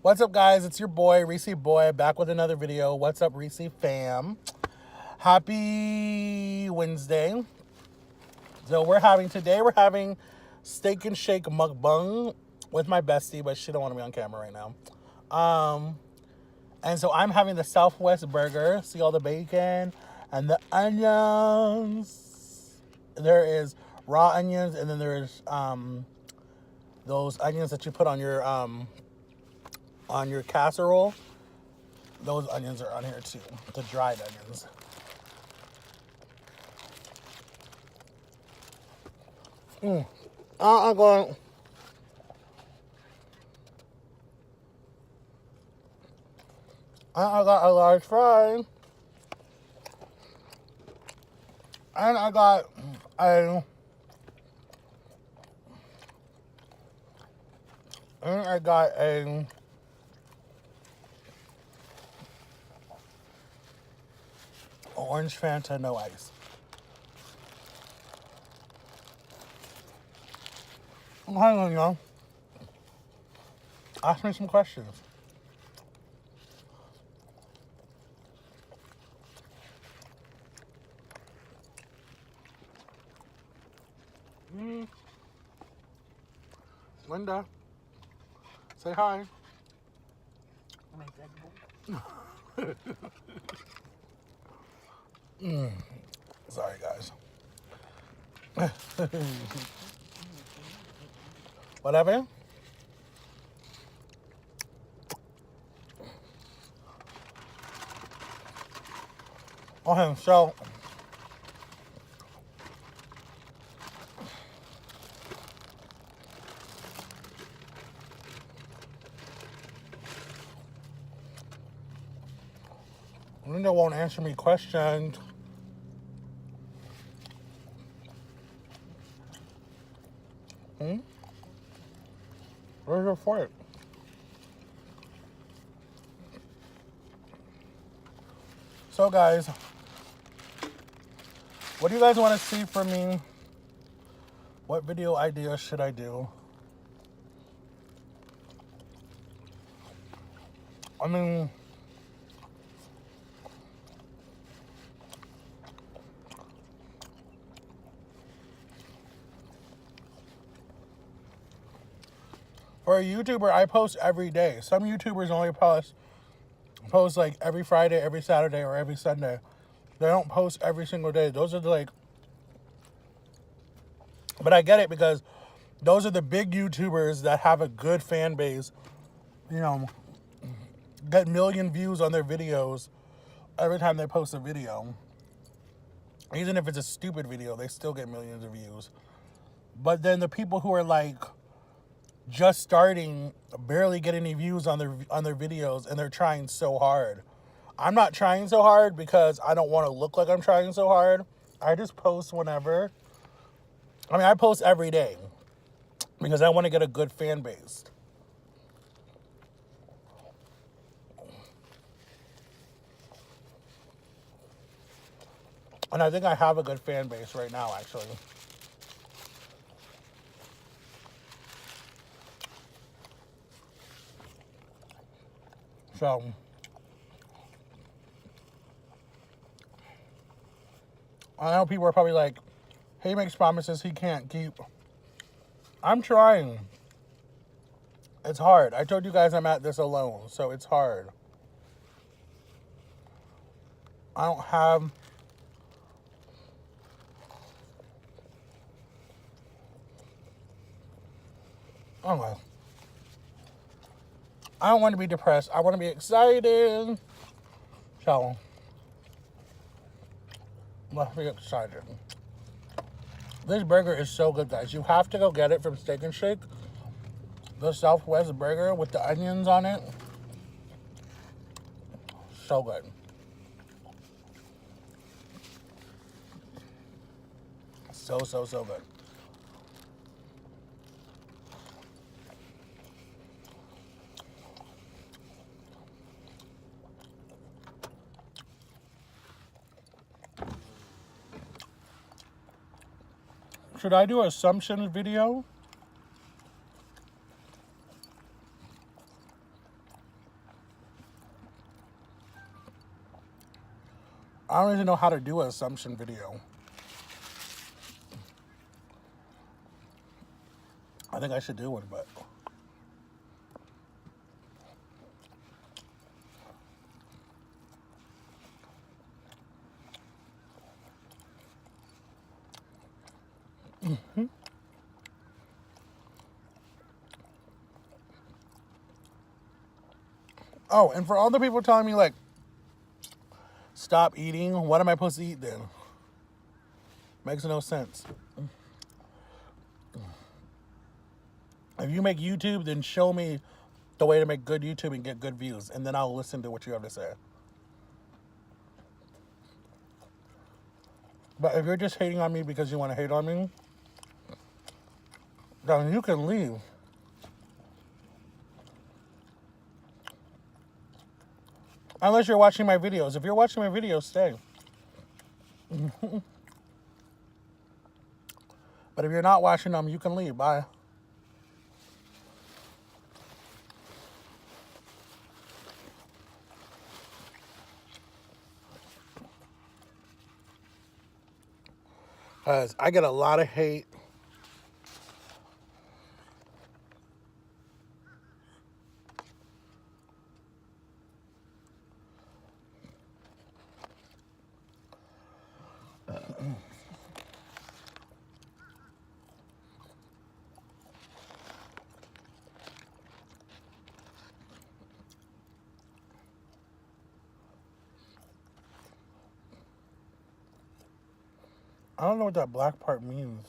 What's up, guys? It's your boy, Reese Boy, back with another video. What's up, Reese fam? Happy Wednesday. So we're having steak and shake mukbang with my bestie, but she don't want to be on camera right now. And so I'm having the Southwest burger. See all the bacon and the onions. There is raw onions, and then there's those onions that you put on your casserole. Those onions are on here too, the dried onions. I'm going. I got a large fry, and I got a orange Fanta, no ice. Hang on, y'all. Ask me some questions. Linda, say hi. Sorry, guys. Whatever. Okay, so Linda won't answer me questions. Where's your fork? So, guys, what do you guys want to see from me? What video ideas should I do? I mean, for a YouTuber, I post every day. Some YouTubers only post like every Friday, every Saturday, or every Sunday. They don't post every single day. Those are but I get it because those are the big YouTubers that have a good fan base. You know, get million views on their videos every time they post a video. Even if it's a stupid video, they still get millions of views. But then the people who are like just starting, barely get any views on their videos, and they're trying so hard. I'm not trying so hard because I don't want to look like I'm trying so hard. I just post whenever. I mean, I post every day because I want to get a good fan base. And I think I have a good fan base right now, actually. So, I know people are probably like, he makes promises he can't keep. I'm trying. It's hard. I told you guys I'm at this alone, so it's hard. I don't have... Oh, I don't want to be depressed. I want to be excited. So, let's be excited. This burger is so good, guys. You have to go get it from Steak and Shake. The Southwest burger with the onions on it. So good. So good. Should I do an assumption video? I don't even know how to do an assumption video. I think I should do one, but oh, and for all the people telling me like stop eating, what am I supposed to eat then? Makes no sense. If you make YouTube, then show me the way to make good YouTube and get good views, and then I'll listen to what you have to say. But if you're just hating on me because you want to hate on me, then you can leave. Unless you're watching my videos. If you're watching my videos, stay. But if you're not watching them, you can leave. Bye. Because I get a lot of hate. I don't know what that black part means.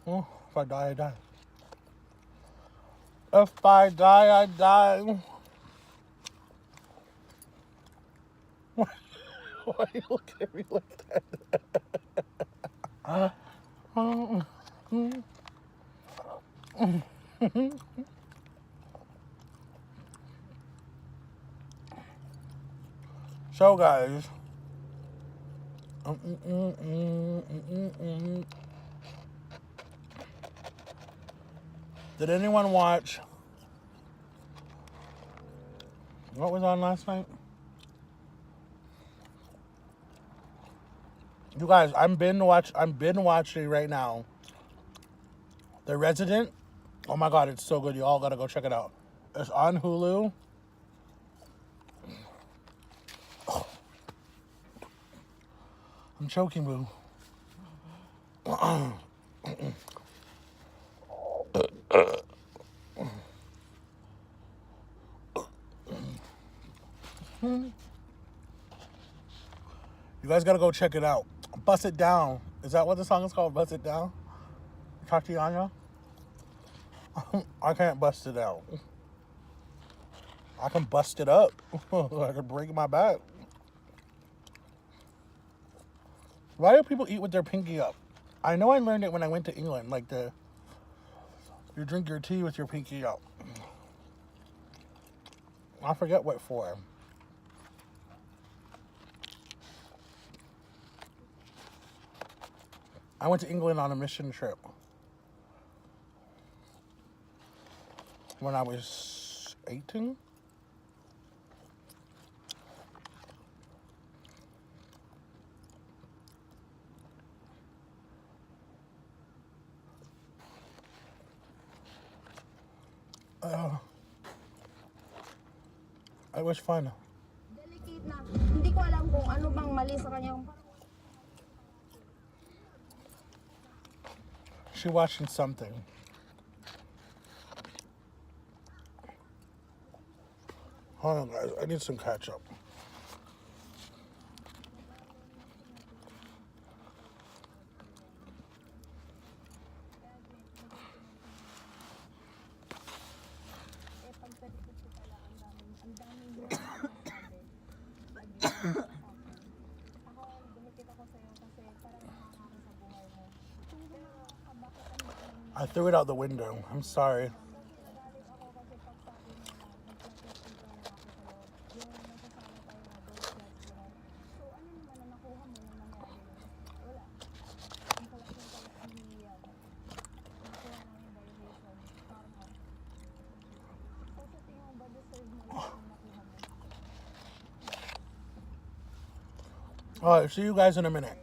Well, if I die, I die. If I die, I die. Why you look at me like that? So, guys. Did anyone watch what was on last night? You guys, I'm binge watching right now. The Resident. Oh my god, it's so good. You all gotta go check it out. It's on Hulu. Oh. I'm choking, boo. You guys gotta go check it out. Bust It Down. Is that what the song is called? Bust It Down? Tatiana? I can't bust it out. I can bust it up. I can break my back. Why do people eat with their pinky up? I know I learned it when I went to England. Like you drink your tea with your pinky up. I forget what for. I went to England on a mission trip when I was 18. It was fun. Delicate na. Hindi ko alam kung ano bang mali sa kanyang. She watching something. Hold on, guys. I need some ketchup. I threw it out the window. I'm sorry. All right, see you guys in a minute.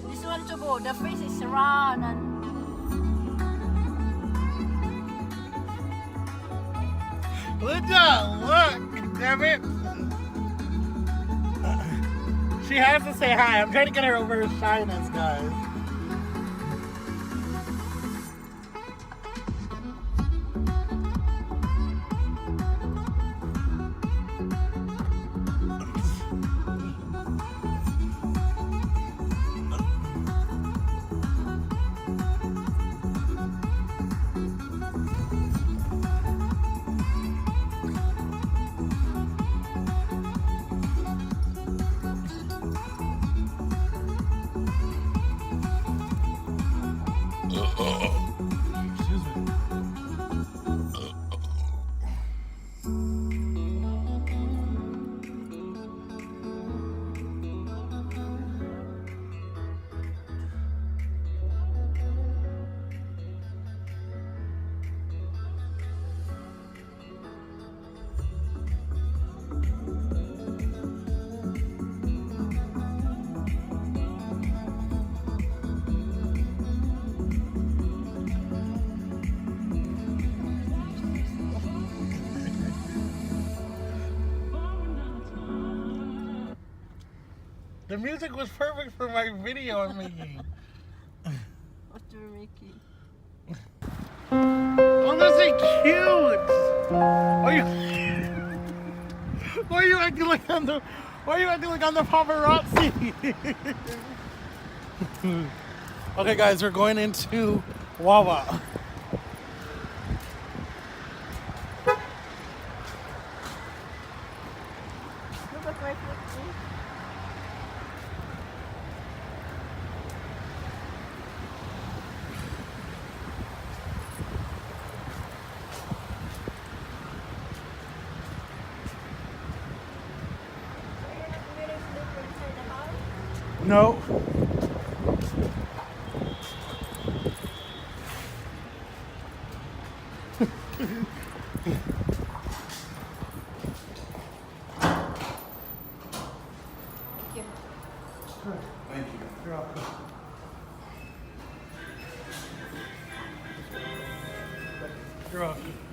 This one to go. The face is round and Look, damn it. She has to say hi. I'm trying to get her over her shyness, guys. Excuse me. The music was perfect for my video I'm making. what you're making. Oh, that's so cute. Why are you acting like I'm the paparazzi? Okay, guys, we're going into Wawa. Look at my foot. No. Thank you. You're welcome. You're welcome.